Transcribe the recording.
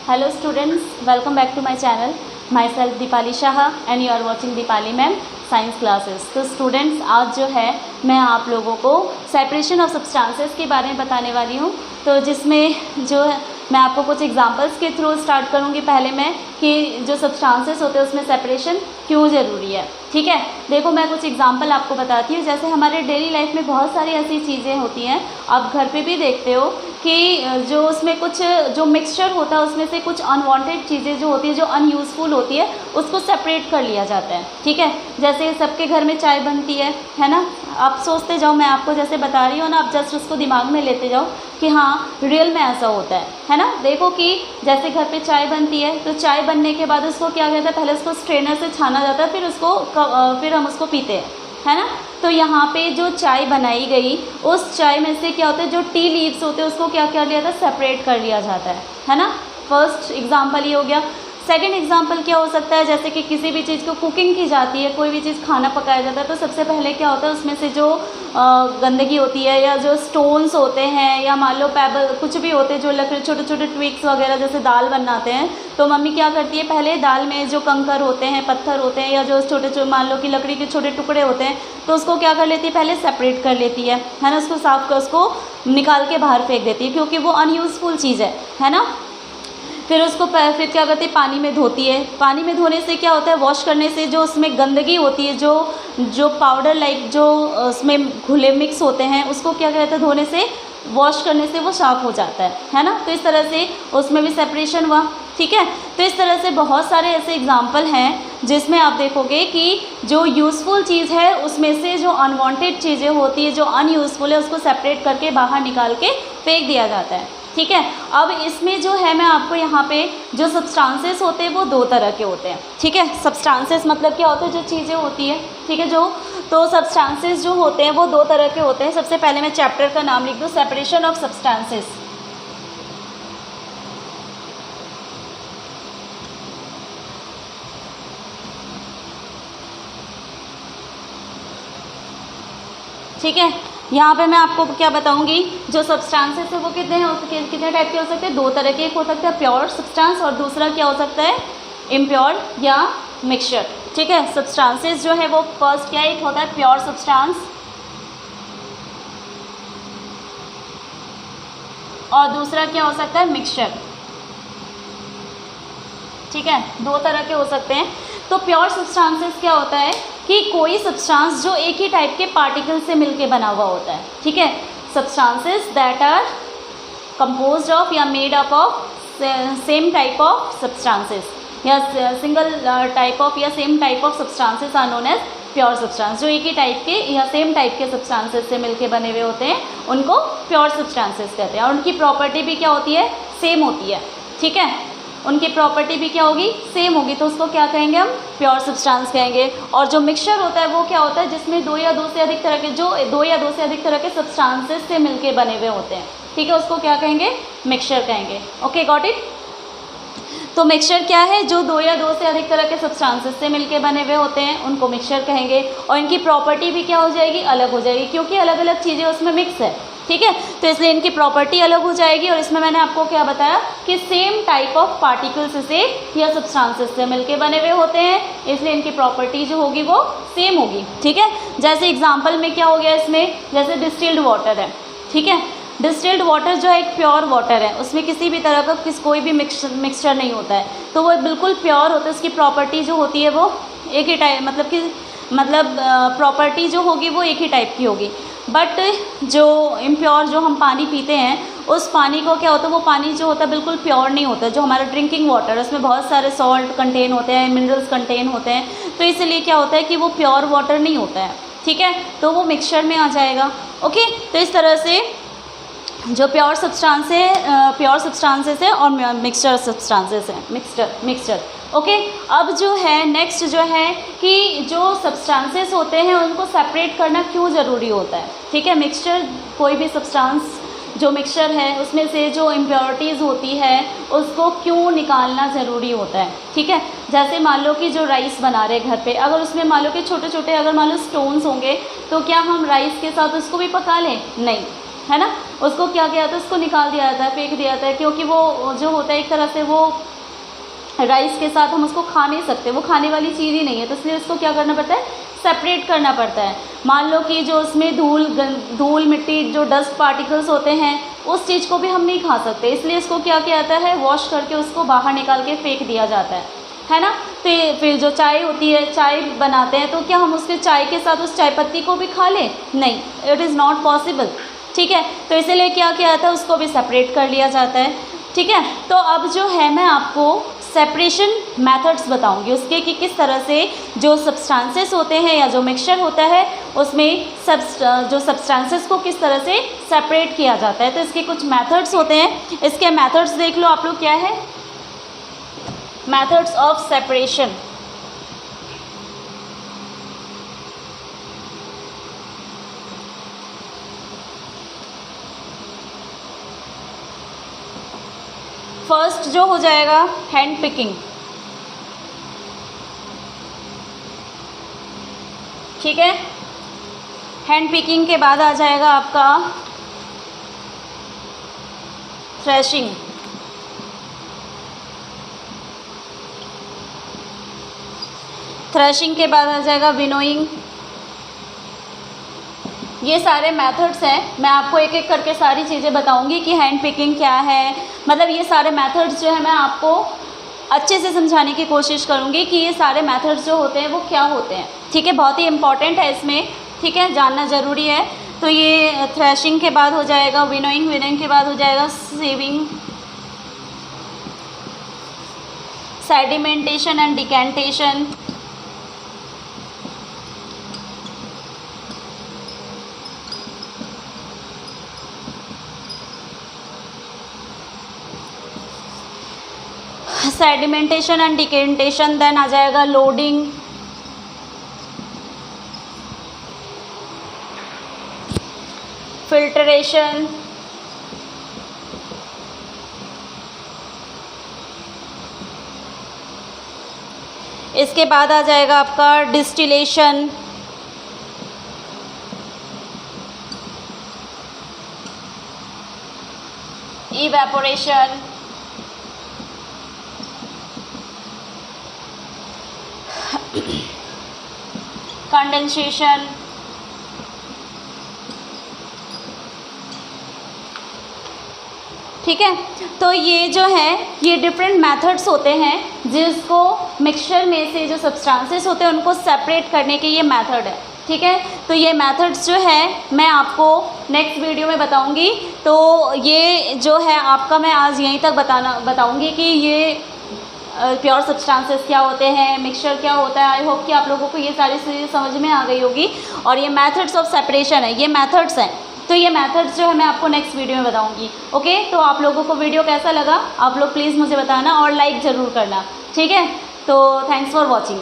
Hello students, welcome back to my channel. Myself Deepali Shah and you are watching Deepali Ma'am science classes. तो students, आज जो है मैं आप लोगों को सेपरेशन ऑफ सब्सटेंसेस के बारे में बताने वाली हूँ। तो जिसमें जो है मैं आपको कुछ एग्जांपल्स के थ्रू स्टार्ट करूँगी पहले मैं कि जो सब्सटेंसेस होते हैं उसमें सेपरेशन क्यों ज़रूरी है। ठीक है, देखो मैं कुछ एग्जांपल आपको बताती हूँ। जैसे हमारे डेली लाइफ में बहुत सारी ऐसी चीज़ें होती हैं, आप घर पे भी देखते हो कि जो उसमें कुछ जो मिक्सचर होता है उसमें से कुछ अनवांटेड चीज़ें जो होती है, जो अनयूज़फुल होती है, उसको सेपरेट कर लिया जाता है। ठीक है, जैसे सबके घर में चाय बनती है ना। आप सोचते जाओ, मैं आपको जैसे बता रही हूँ ना, आप जस्ट उसको दिमाग में लेते जाओ कि हाँ रियल में ऐसा होता है ना। देखो कि जैसे घर पे चाय बनती है तो चाय बनने के बाद उसको क्या कहता है, पहले उसको स्ट्रेनर से छाना जाता है, फिर हम उसको पीते हैं, है ना। तो यहाँ पे जो चाय बनाई गई उस चाय में से क्या होता है, जो टी लीव्स होते हैं उसको क्या कर लिया जाता है, सेपरेट कर लिया जाता है ना। फर्स्ट एग्जांपल ये हो गया। सेकंड एग्जांपल क्या हो सकता है, जैसे कि किसी भी चीज़ को कुकिंग की जाती है, कोई भी चीज़ खाना पकाया जाता है, तो सबसे पहले क्या होता है उसमें से जो गंदगी होती है या जो स्टोन्स होते हैं या मान लो पेबल कुछ भी होते हैं, जो लकड़ी छोटे छोटे ट्विक्स वगैरह, जैसे दाल बनाते हैं तो मम्मी क्या करती है, पहले दाल में जो कंकर होते हैं, पत्थर होते हैं या जो छोटे मान लो कि लकड़ी के छोटे टुकड़े होते हैं, तो उसको क्या कर लेती है, पहले सेपरेट कर लेती है ना। उसको साफ कर उसको निकाल के बाहर फेंक देती है क्योंकि वो अनयूज़फुल चीज़ है ना। फिर उसको फिर क्या करती है, पानी में धोती है। पानी में धोने से क्या होता है, वॉश करने से जो उसमें गंदगी होती है, जो पाउडर लाइक जो उसमें घुले मिक्स होते हैं, उसको क्या कहते हैं, धोने से वॉश करने से वो साफ़ हो जाता है ना। तो इस तरह से उसमें भी सेपरेशन हुआ। ठीक है, तो इस तरह से बहुत सारे ऐसे एग्जाम्पल हैं जिसमें आप देखोगे कि जो यूज़फुल चीज़ है उसमें से जो अनवांटेड चीज़ें होती है, जो अनयूज़फुल है, उसको सेपरेट करके बाहर निकाल के फेंक दिया जाता है। ठीक है, अब इसमें जो है मैं आपको यहाँ पे जो सब्सटेंसेस होते हैं वो दो तरह के होते हैं। ठीक है, सब्सटेंसेस मतलब क्या होता है, जो चीज़ें होती है। ठीक है, तो सब्सटेंसेस जो होते हैं वो दो तरह के होते हैं। सबसे पहले मैं चैप्टर का नाम लिख दूँ, सेपरेशन ऑफ सब्सटेंसेस। ठीक है, यहाँ पे मैं आपको क्या बताऊंगी, जो सब्सटेंसेस है वो कितने टाइप के हो सकते हैं, दो तरह के। एक हो सकता है प्योर सब्सटेंस और दूसरा क्या हो सकता है, इम्प्योर या मिक्सचर। ठीक है, सब्सटेंसेस जो है वो फर्स्ट क्या एक होता है प्योर सब्सटेंस और दूसरा क्या हो सकता है, मिक्सचर। ठीक है, दो तरह के हो सकते हैं। तो प्योर सब्सटेंसेस क्या होता है कि कोई सब्सटेंस जो एक ही टाइप के पार्टिकल से मिलके बना हुआ होता है। ठीक है, substances that are composed of या made up of same type of substances या सिंगल टाइप ऑफ या same type of substances are known as pure substance. जो एक ही टाइप के या सेम टाइप के सब्सटेंसेस से मिलके बने हुए होते हैं उनको प्योर सब्सटेंसेस कहते हैं। और उनकी प्रॉपर्टी भी क्या होती है, सेम होती है। ठीक है, उनकी प्रॉपर्टी भी क्या होगी, सेम होगी, तो उसको क्या कहेंगे, हम प्योर सब्सटेंस कहेंगे। और जो मिक्सचर होता है वो क्या होता है, जिसमें दो या दो से अधिक तरह के सब्सटेंसेस से मिलके बने हुए होते हैं। ठीक है, उसको क्या कहेंगे, मिक्सचर कहेंगे। Okay, got it. तो मिक्सचर क्या है, जो दो या दो से अधिक तरह के सब्सटेंसेस से मिलके बने हुए होते हैं उनको मिक्सचर कहेंगे। और इनकी प्रॉपर्टी भी क्या हो जाएगी, अलग हो जाएगी, क्योंकि अलग अलग चीज़ें उसमें मिक्स है। ठीक है, तो इसलिए इनकी प्रॉपर्टी अलग हो जाएगी। और इसमें मैंने आपको क्या बताया कि सेम टाइप ऑफ पार्टिकल्स से या सब्सटेंसेस से मिलके बने हुए होते हैं, इसलिए इनकी प्रॉपर्टी जो होगी वो सेम होगी। ठीक है, जैसे एग्जांपल में क्या हो गया, इसमें जैसे डिस्टिल्ड वाटर है। ठीक है, डिस्टिल्ड वाटर जो है एक प्योर वाटर है, उसमें किसी भी तरह का कोई भी मिक्सचर नहीं होता है, तो वो बिल्कुल प्योर होता है। उसकी प्रॉपर्टी जो होती है वो एक ही टाइप मतलब प्रॉपर्टी जो होगी वो एक ही टाइप की होगी। बट जो इम्प्योर जो हम पानी पीते हैं उस पानी को क्या होता है, वो पानी जो होता है बिल्कुल प्योर नहीं होता। जो हमारा ड्रिंकिंग वाटर है उसमें बहुत सारे सॉल्ट कंटेन होते हैं, मिनरल्स कंटेन होते हैं, तो इसलिए क्या होता है कि वो प्योर वाटर नहीं होता है। ठीक है, तो वो मिक्सचर में आ जाएगा। ओके, तो इस तरह से जो प्योर सब्सटेंसेस है और मिक्सचर सब्सटेंसेस है, मिक्सचर। ओके, अब जो है नेक्स्ट जो है कि जो सब्सटेंसेस होते हैं उनको सेपरेट करना क्यों ज़रूरी होता है। ठीक है, मिक्सचर कोई भी सब्सटेंस जो मिक्सचर है उसमें से जो इम्प्योरिटीज़ होती है उसको क्यों निकालना ज़रूरी होता है। ठीक है, जैसे मान लो कि जो राइस बना रहे घर पे, अगर उसमें मान लो कि छोटे छोटे अगर मान लो स्टोन्स होंगे तो क्या हम राइस के साथ उसको भी पका लें, नहीं। है ना, उसको क्या किया जाता है, उसको निकाल दिया जाता है, फेंक दिया जाता है, क्योंकि वो जो होता है एक तरह से वो राइस के साथ हम उसको खा नहीं सकते, वो खाने वाली चीज़ ही नहीं है, तो इसलिए उसको क्या करना पड़ता है, सेपरेट करना पड़ता है। मान लो कि जो उसमें धूल मिट्टी जो डस्ट पार्टिकल्स होते हैं उस चीज़ को भी हम नहीं खा सकते, इसलिए इसको क्या किया जाता है, वॉश करके उसको बाहर निकाल के फेंक दिया जाता है ना। तो फिर जो चाय होती है, चाय बनाते हैं तो क्या हम उसके चाय के साथ उस चाय पत्ती को भी खा लें, नहीं, इट इज़ नॉट पॉसिबल, ठीक है। तो इसीलिए क्या किया जाता है, उसको भी सेपरेट कर लिया जाता है, ठीक है। तो अब जो है मैं आपको सेपरेशन मेथड्स बताऊंगी उसके कि किस तरह से जो सब्सटेंसेस होते हैं या जो मिक्सचर होता है उसमें जो सब्सटेंसेस को किस तरह से सेपरेट किया जाता है। तो इसके कुछ मेथड्स होते हैं, इसके मेथड्स देख लो आप लोग, क्या है, मेथड्स ऑफ सेपरेशन। फर्स्ट जो हो जाएगा हैंड पिकिंग, ठीक है। हैंड पिकिंग के बाद आ जाएगा आपका थ्रेशिंग, थ्रेशिंग के बाद आ जाएगा विनोइंग। ये सारे मेथड्स हैं, मैं आपको एक एक करके सारी चीज़ें बताऊंगी कि हैंड पिकिंग क्या है, मतलब ये सारे मेथड्स जो है मैं आपको अच्छे से समझाने की कोशिश करूंगी कि ये सारे मेथड्स जो होते हैं वो क्या होते हैं, ठीक है। बहुत ही इम्पॉर्टेंट है इसमें, ठीक है, जानना ज़रूरी है। तो ये थ्रेशिंग के बाद हो जाएगा विनोइंग, विनोइंग के बाद हो जाएगा sieving, sedimentation and decantation, sedimentation and decantation, then आ जाएगा लोडिंग, फिल्ट्रेशन, इसके बाद आ जाएगा आपका डिस्टिलेशन, इवेपोरेशन, कंडेंसेशन, ठीक है। तो ये जो है ये डिफरेंट मेथड्स होते हैं जिसको मिक्सचर में से जो सब्सटेंसेस होते हैं उनको सेपरेट करने के ये मेथड है, ठीक है। तो ये मेथड्स जो है मैं आपको नेक्स्ट वीडियो में बताऊंगी। तो ये जो है आपका मैं आज यहीं तक बताऊंगी कि ये प्योर सब्सटेंसेस क्या होते हैं, मिक्सचर क्या होता है। आई होप कि आप लोगों को ये सारी चीज़ें समझ में आ गई होगी। और ये मेथड्स ऑफ सेपरेशन है, ये मेथड्स हैं, तो ये मेथड्स जो है मैं आपको नेक्स्ट वीडियो में बताऊंगी। ओके, तो आप लोगों को वीडियो कैसा लगा आप लोग प्लीज़ मुझे बताना और लाइक ज़रूर करना, ठीक है। तो थैंक्स फॉर वॉचिंग।